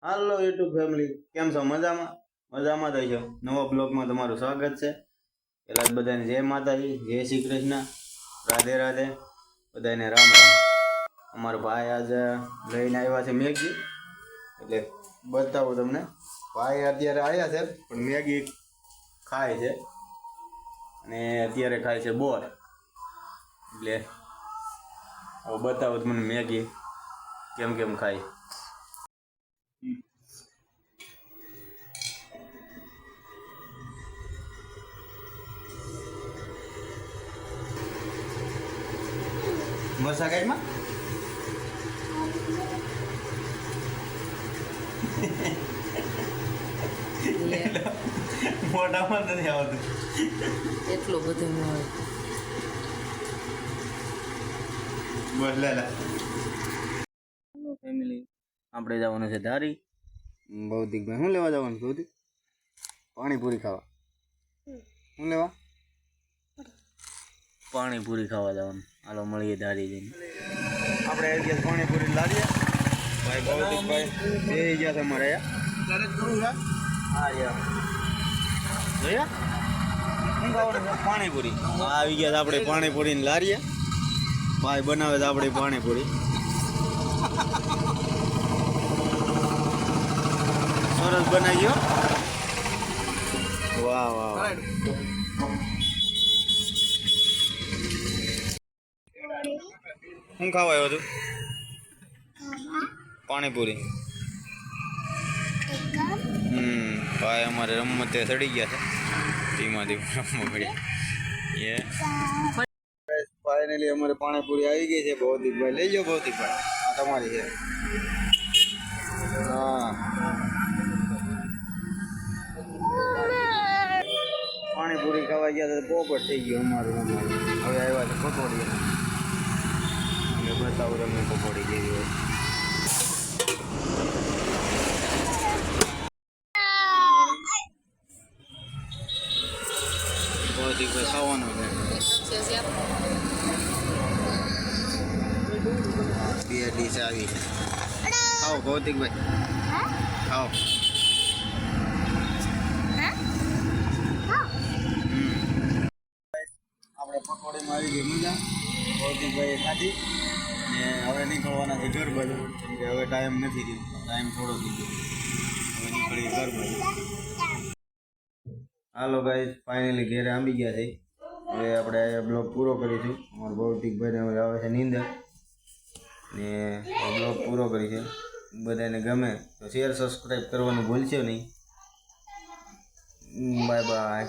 હાલો YouTube family, કેમ છો? મજામાં? મજામાં થઈ છો? નવા બ્લોગમાં તમારું સ્વાગત છે. પહેલાં બધાને જય માતાજી, જય શ્રી કૃષ્ણ, રાધે રાધે, બધાને રામ રામ. અમારો ભાઈ આજે લઈને આવ્યા છે મેગી, એટલે બતાવું તમને. ભાઈ અત્યારે આવ્યા છે પણ મેગી ખાય છે અને અત્યારે ખાય છે બોર. એટલે હવે બતાવું તમને મેગી કેમ કેમ ખાય. મરસા કાઢમાં મોઢામાં નથી આવતું એટલું બધું ન હોય. બસ લે ફેમિલી, આપણે જવાનું છે ધારી. ભૌતિકભાઈ શું લેવા જવાનું? ભૌતિક પાણીપુરી ખાવા. શું લેવા? પાણીપુરી ખાવા જવાનું. હાલો મળીએ ધારી જઈને. આપણે આવી ગયા પાણીપુરી લાવીએ. ભાઈ ભૌતિકભાઈ બે ગયા છે અમારે હા યાર જોયા શું ખાવાનું છે? પાણીપુરી. આવી ગયા આપણે પાણીપુરી ને લારીએ. ભાઈ બનાવે છે આપણી પાણીપુરી. સરસ બનાવી ગયો. વાહ વાહ વાહ. શું ખાવા આવ્યો છું? પાણીપુરી. ભાઈ અમારે રમતે ચડી ગયા છે. ધીમા ધીમા રમવા પડ્યા. એ ફાઇનલી અમારે પાણીપુરી આવી ગઈ છે. ભૌતિકભાઈ લઈ જાઓ. ભૌતિકભાઈ આ તમારી છે. હા પાણીપુરી ખાવા ગયા તો પોપટ થઈ ગયો અમારું. હવે આવ્યા છે પકોડી. એટલે બતાવું તમને પકોડી જેવી હોય. ભૌતિકભાઈ ખાવાનું છે. બે ડીશ આવી છે. ખાઓ ભૌતિકભાઈ, ખાઓ. આપણે પકોડીમાં આવી ગઈ મજા. ભૌતિકભાઈ ખાધી ને હવે નીકળવાના છે ઘર બાજુ. કેમ કે હવે ટાઈમ નથી રહ્યો, ટાઈમ થોડો થઈ ગયો. હવે નીકળી ઘર બાજુ. હાલો ગાઈસ, ફાઇનલી ઘેરે આંબી ગયા છે. હવે આપણે બ્લોગ પૂરો કરીશું. અમારા ભૌતિકભાઈને હવે આવે છે નીંદર ને બ્લોગ પૂરો કરી છે. બધાને ગમે તો શેર સબસ્ક્રાઈબ કરવાનું ભૂલશો નહીં. Bye bye.